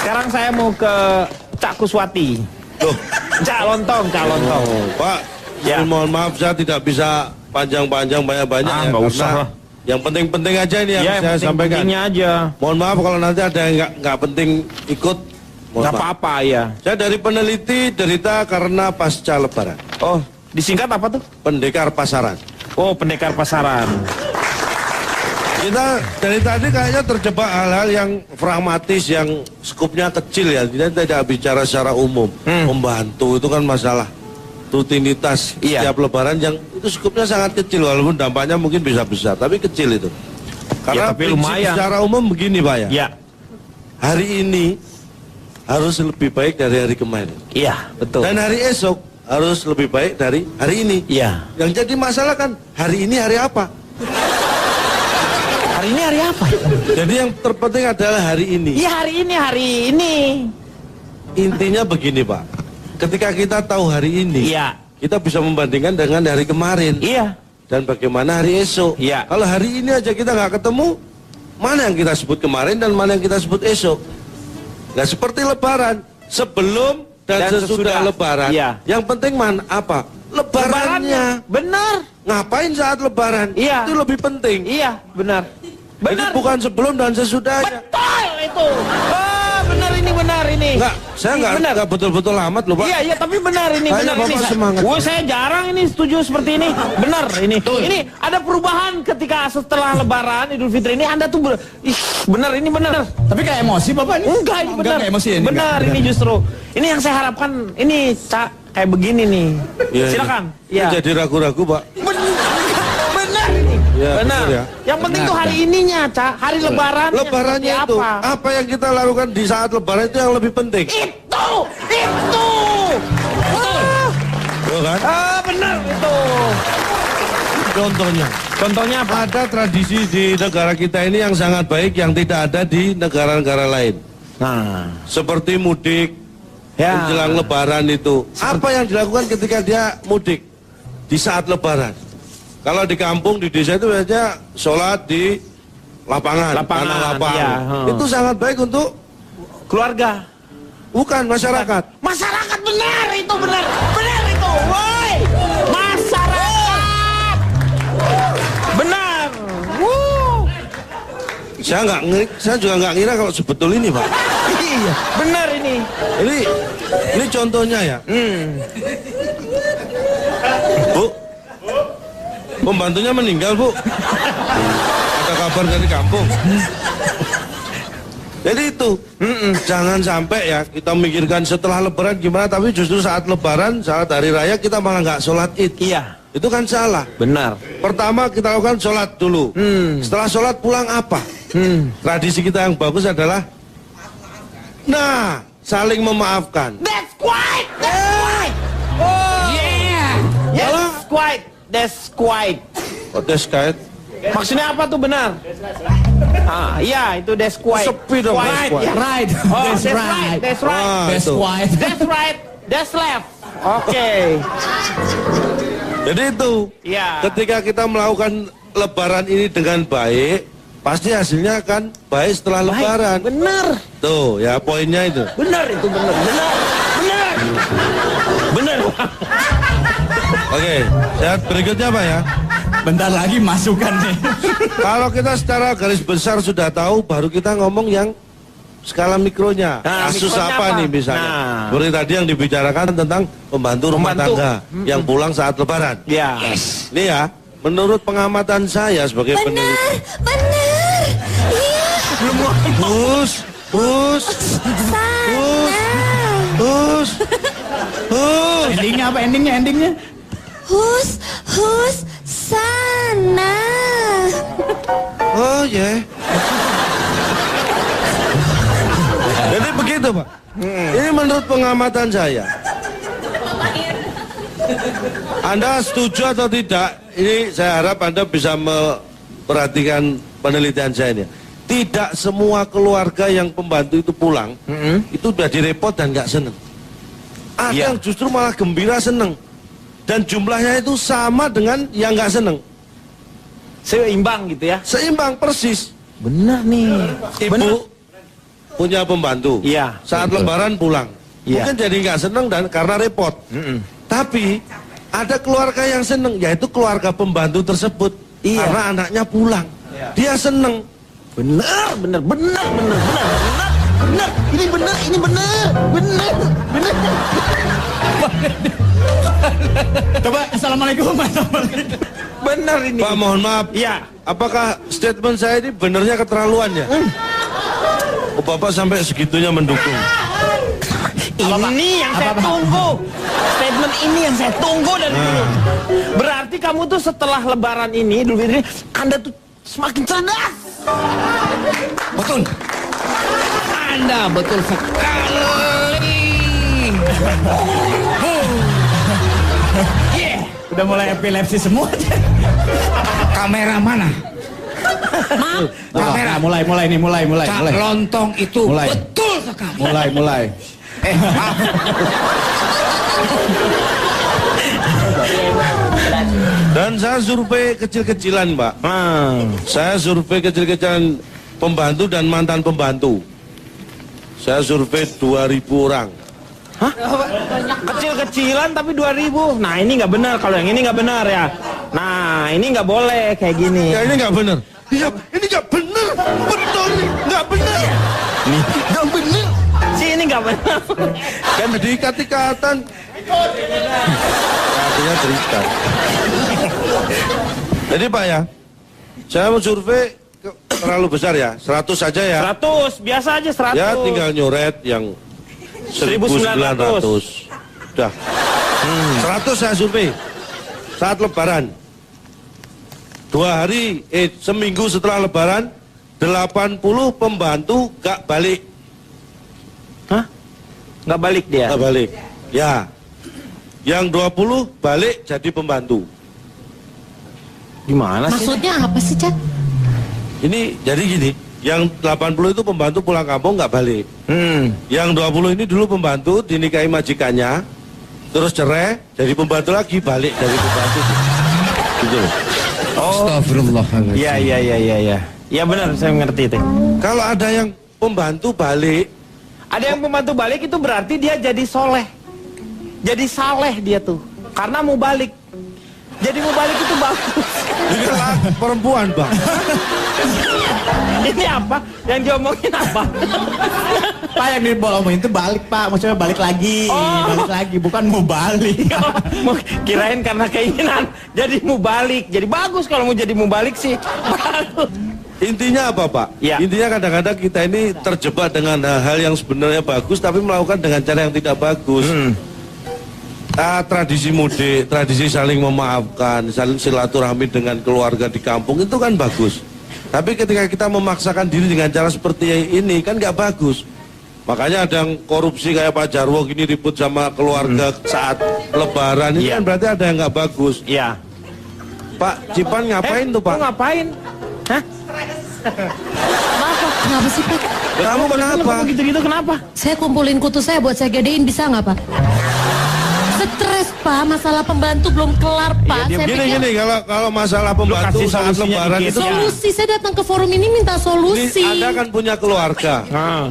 Sekarang saya mau ke Cak Kuswati. Loh, Cak Lontong. Pak, Ya. mohon maaf saya tidak bisa panjang-panjang banyak-banyak ya, nggak usah karena lah. yang penting-penting aja ini yang Ya, saya sampaikan. pentingnya aja. Mohon maaf kalau nanti ada yang nggak penting ikut. Mohon Nggak maaf. apa-apa ya. Saya dari peneliti derita karena pasca lebaran. Oh, disingkat apa tuh? Pendekar pasaran. Oh, pendekar pasaran. Kita dari tadi kayaknya terjebak hal-hal yang pragmatis, yang skupnya kecil ya. Kita tidak bicara secara umum. Membantu itu kan masalah rutinitas Iya. setiap lebaran yang itu skupnya sangat kecil walaupun dampaknya mungkin bisa besar, tapi kecil itu. Karena tapi prinsip lumayan. secara umum begini Pak ya. Ya. Hari ini harus lebih baik dari hari kemarin. Iya, betul. Dan hari esok harus lebih baik dari hari ini. Iya. Yang jadi masalah kan hari ini hari apa? Hari ini hari apa? Jadi yang terpenting adalah hari ini. Iya, hari ini. Intinya begini Pak, ketika kita tahu hari ini, Iya. kita bisa membandingkan dengan hari kemarin. Iya. Dan bagaimana hari esok. Iya. Kalau hari ini aja kita nggak ketemu, mana yang kita sebut kemarin dan mana yang kita sebut esok. Nah seperti lebaran, sebelum dan sesudah lebaran, Iya. yang penting apa? Lebarannya. Benar. Ngapain saat lebaran? Iya. Itu lebih penting. Iya, benar. Jadi bukan sebelum dan sesudahnya. Betul itu. Oh, benar ini. Enggak, saya enggak betul-betul amat loh Pak. Iya, tapi benar ini, Kayaknya benar ini. Bapak semangat. Saya jarang ini setuju seperti ini. Benar ini. Ini ada perubahan ketika setelah Lebaran Idul Fitri ini Anda tuh benar ini benar. Tapi kayak emosi Bapak ini. Enggak, ini benar. Kayak emosi ini. Benar ini justru. Ini yang saya harapkan ini Cak kayak begini nih. Iya, Silakan. Iya. Iya. Jadi ragu-ragu Pak. Benar ini. Ya, benar. benar ya. Yang penting tuh hari ininya, Cak. Hari Lebaran. Lebarannya itu apa yang kita lakukan di saat lebaran itu yang lebih penting. Itu. Betul kan? Benar itu. Contohnya apa? Ada tradisi di negara kita ini yang sangat baik yang tidak ada di negara-negara lain. Nah, Seperti mudik ya. menjelang lebaran itu. Apa yang dilakukan ketika dia mudik di saat lebaran? Kalau di kampung, di desa itu biasanya sholat di lapangan, tanah lapang. ya, Itu sangat baik untuk keluarga. bukan masyarakat. Masyarakat benar itu. Woi, masyarakat. Benar. Saya juga nggak ngira kalau sebetul ini Pak. Iya, benar ini. Ini contohnya ya. Bu, pembantunya meninggal Bu. Ada kabar dari kampung. Jadi itu, jangan sampai ya kita mikirkan setelah lebaran gimana, tapi justru saat lebaran, saat hari raya kita malah nggak sholat id. Iya, Itu kan salah. benar. Pertama kita lakukan sholat dulu. Setelah sholat pulang apa? Tradisi kita yang bagus adalah, saling memaafkan. That's quite. Oh, yeah. That's quite. Oh, that's right. Maksudnya apa tuh benar? Iya, itu that's quite. Sepi dong, that's quite. Right. Oh, That's right. That's right. That's itu. why. That's right. That's left. Oke. Jadi itu, Iya. ketika kita melakukan lebaran ini dengan baik, pasti hasilnya akan baik setelah lebaran. Benar. Tuh, ya poinnya itu. Benar itu benar. Oke, sehat berikutnya Pak ya. Bentar lagi masukan nih. Kalau kita secara garis besar sudah tahu, baru kita ngomong yang skala mikronya. Nah, Kasus mikronya apa apa? nih misalnya? Nah. Seperti tadi yang dibicarakan tentang pembantu rumah tangga yang pulang saat lebaran. Ya. Ini ya, menurut pengamatan saya sebagai peneliti. Benar. Iya. Hus. Endingnya apa? Endingnya? Hus sana. Oh ya. Jadi begitu Pak. Ini menurut pengamatan saya. Anda setuju atau tidak? Ini saya harap Anda bisa memperhatikan penelitian saya ini. Tidak semua keluarga yang pembantu itu pulang, itu udah direpot dan nggak seneng. Ada yang justru malah gembira seneng. Dan jumlahnya itu sama dengan yang nggak seneng. Seimbang gitu ya. Seimbang persis. Benar nih. Ibu punya pembantu. Iya. Saat lebaran pulang. Iya. Mungkin jadi nggak seneng dan karena repot. Tapi ada keluarga yang seneng, yaitu keluarga pembantu tersebut. Iya. Karena anaknya pulang. Dia seneng. Bener. Ini bener. Coba assalamualaikum. Bener ini. Pak, mohon maaf. Iya. Apakah statement saya ini benernya keterlaluan ya? Oh, Bapak sampai segitunya mendukung. Ini yang saya tunggu. Statement ini yang saya tunggu dari dulu. Berarti kamu tuh setelah lebaran ini, Idul Fitri, Anda tuh semakin cerdas. Betul. Anda betul sekali. Udah mulai epilepsi semua. Kamera mana? Maaf. Kamera. Mulai. Cak Lontong itu Mulai. betul sekali. Mulai. Maaf. Dan saya survei kecil-kecilan, Pak. Saya survei kecil-kecilan pembantu dan mantan pembantu. Saya survei 2.000 orang. Hah? Kecil-kecilan tapi 2.000. Nah ini nggak benar. Kalau yang ini nggak benar ya. Nah ini nggak boleh kayak gini. Ya ini nggak benar. Iya, ini nggak benar. Betul, nggak benar. Nggak benar. Si ini nggak benar. Kan diikat-ikatan. Artinya terikat. Jadi Pak ya, saya mau survei terlalu besar ya, 100 saja ya. 100, biasa aja 100. Ya tinggal nyoret yang 1.900. Udah. 100 saya survei. Saat lebaran. 2 hari, seminggu setelah lebaran, 80 pembantu gak balik. Hah? Nggak balik dia? Gak balik. Ya. Yang 20 balik jadi pembantu. Gimana sih? Maksudnya apa sih, Cak? Ini jadi gini, yang 80 itu pembantu pulang kampung nggak balik. Yang 20 ini dulu pembantu dinikahi majikannya, terus cerai, jadi pembantu lagi balik dari pembantu. Gitu loh. Astagfirullahaladzim. Iya. Ya benar, saya mengerti itu. Kalau ada yang pembantu balik, Ada yang pembantu balik itu berarti dia jadi soleh. Jadi saleh dia tuh. Karena mau balik. Jadi mau balik itu bagus. ini kan perempuan Bang. Ini apa? Yang diomongin apa? Pak yang diomongin itu balik Pak, maksudnya balik lagi, bukan mau balik. Mau kirain karena keinginan jadi mau balik. Jadi bagus kalau mau jadi mau balik sih. Bagus. Intinya apa Pak? Ya. Intinya kadang-kadang kita ini terjebak dengan hal yang sebenarnya bagus, tapi melakukan dengan cara yang tidak bagus. Tradisi mudik, tradisi saling memaafkan, saling silaturahmi dengan keluarga di kampung itu kan bagus. Tapi ketika kita memaksakan diri dengan cara seperti ini kan nggak bagus. Makanya ada yang korupsi kayak Pak Jarwo gini ribut sama keluarga saat lebaran ini kan berarti ada yang nggak bagus. Iya. Pak Cipan ngapain tuh Pak? Lu ngapain? Hah? Kenapa sih, Pak? Kamu kenapa? Gitu-gitu kenapa? Saya kumpulin kutu saya buat saya gedein, bisa nggak, Pak? Stres, Pak. Masalah pembantu belum kelar, Pak. Iya, Saya pikir Gini kalau masalah pembantu kasih saat solusinya lebaran dikit. itu solusi. Saya datang ke forum ini minta Ini solusi. Anda kan punya keluarga.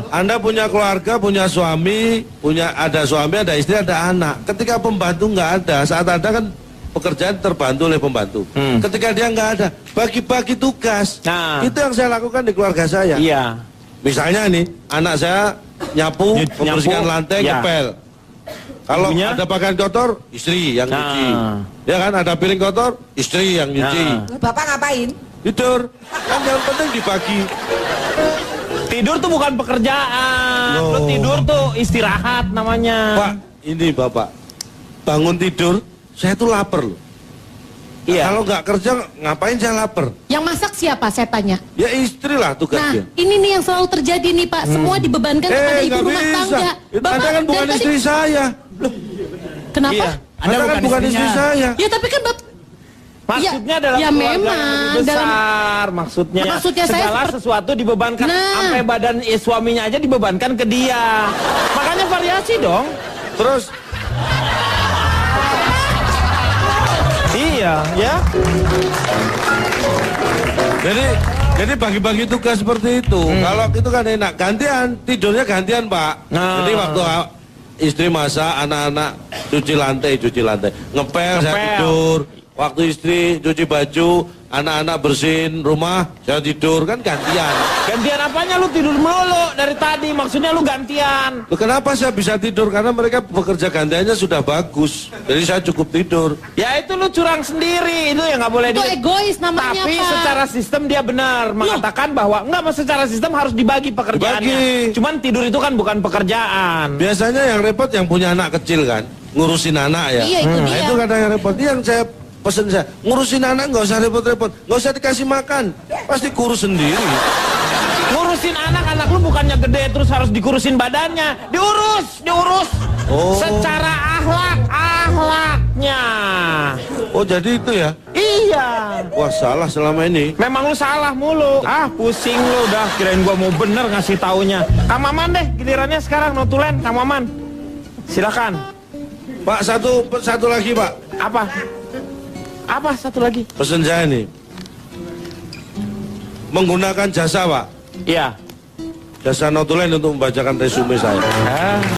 Anda punya keluarga, punya suami, ada suami, ada istri, ada anak. Ketika pembantu nggak ada, saat ada kan pekerjaan terbantu oleh pembantu. Ketika dia nggak ada, bagi-bagi tugas. Nah. Itu yang saya lakukan di keluarga saya. Iya. Misalnya nih, anak saya nyapu, membersihkan lantai, ya. ngepel. Kalau Ibunya? ada pakaian kotor, istri yang nyuci. Nah. Ya kan, ada piring kotor, istri yang nyuci. Bapak ngapain? Tidur. Kan yang penting dibagi. Tidur tuh bukan pekerjaan. Loh. Lu tidur tuh istirahat namanya. Pak, ini Bapak, bangun tidur, saya tuh lapar loh. Iya. Kalau nggak kerja, ngapain saya lapar? Yang masak siapa, saya tanya. Ya istri lah Nah, tugasnya. ini nih yang selalu terjadi nih, Pak. Semua dibebankan kepada ibu nggak rumah bisa. tangga. Anda kan bukan dari tadi- istri saya. Kenapa? Iya. Anda kan bukan istri saya. Ya, tapi kan Bapak... Maksudnya Ya, dalam ya keluarga memang, yang lebih besar, maksudnya Maksudnya saya segala seperti- sesuatu dibebankan Nah. sampai badan suaminya aja dibebankan ke dia. Makanya variasi dong. Terus Iya, ya. Jadi Jadi bagi-bagi tugas seperti itu. Kalau itu kan enak. Gantian, tidurnya gantian, Pak. Jadi waktu istri masak, anak-anak cuci lantai. Ngepel, saya tidur. Waktu istri cuci baju, anak-anak bersihin rumah, saya tidur. Kan gantian. Gantian apanya lu tidur melulu dari tadi? Maksudnya lu gantian. Loh, kenapa saya bisa tidur? Karena mereka bekerja gantiannya sudah bagus. Jadi saya cukup tidur. Ya itu lu curang sendiri. Itu yang nggak boleh Itu egois namanya, Tapi Pak. secara sistem dia benar mengatakan bahwa enggak, mas, secara sistem harus dibagi pekerjaannya. Dibagi. Cuman tidur itu kan bukan pekerjaan. Biasanya yang repot yang punya anak kecil kan, ngurusin anak ya. Iya, itu Nah, dia. itu kadang yang repot. Yang saya pesen saya, ngurusin anak nggak usah repot-repot, nggak usah dikasih makan, pasti kurus sendiri. Ngurusin anak lu bukannya gede terus harus dikurusin badannya. Diurus. Oh. Secara akhlaknya. Oh jadi itu ya? Iya. Wah salah selama ini. Memang lu salah mulu. Ah, pusing lu dah. Kirain gua mau bener ngasih taunya. Kang Maman deh, gilirannya sekarang notulen. Kang Maman, silakan. Pak satu lagi Pak. Apa satu lagi? Pesen saya nih. Menggunakan jasa Pak. Iya. Jasa notulen untuk membacakan resume saya.